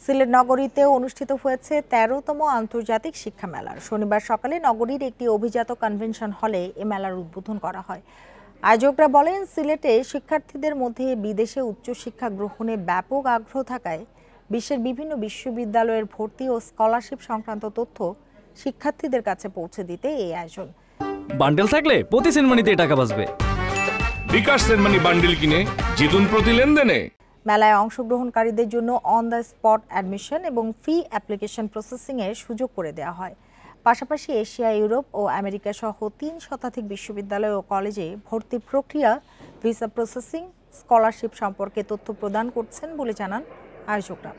সিলেট নগরীতে অনুষ্ঠিত হয়েছে ১৩তম আন্তর্জাতিক শিক্ষা মেলা। শনিবার সকালে নগরীর একটি অভিজাত কনভেনশন হলে এ মেলার উদ্বোধন করা হয়। আয়োজকরা বলেন, সিলেটে শিক্ষার্থীদের মধ্যে বিদেশে উচ্চশিক্ষা গ্রহণে ব্যাপক আগ্রহ থাকায় বিশ্বের বিভিন্ন বিশ্ববিদ্যালয়ের ভর্তি ও স্কলারশিপ সংক্রান্ত তথ্য শিক্ষার্থীদের কাছে পৌঁছে দিতে এই আয়োজন। বান্ডেল থাকলে প্রতি সেনমানিতে টাকা বাঁচবে। বিকাশ সেনমানি বান্ডেল কিনে জিতুন প্রতি লেনদেনে। মেলায় অংশগ্রহণকারীদের জন্য অন দ্য স্পট অ্যাডমিশন এবং ফি অ্যাপ্লিকেশন প্রসেসিংয়ের সুযোগ করে দেওয়া হয়। পাশাপাশি এশিয়া, ইউরোপ ও আমেরিকা সহ ৩ শতাধিক বিশ্ববিদ্যালয় ও কলেজে ভর্তি প্রক্রিয়া, ভিসা প্রসেসিং, স্কলারশিপ সম্পর্কে তথ্য প্রদান করছেন বলে জানান আয়োজকরা।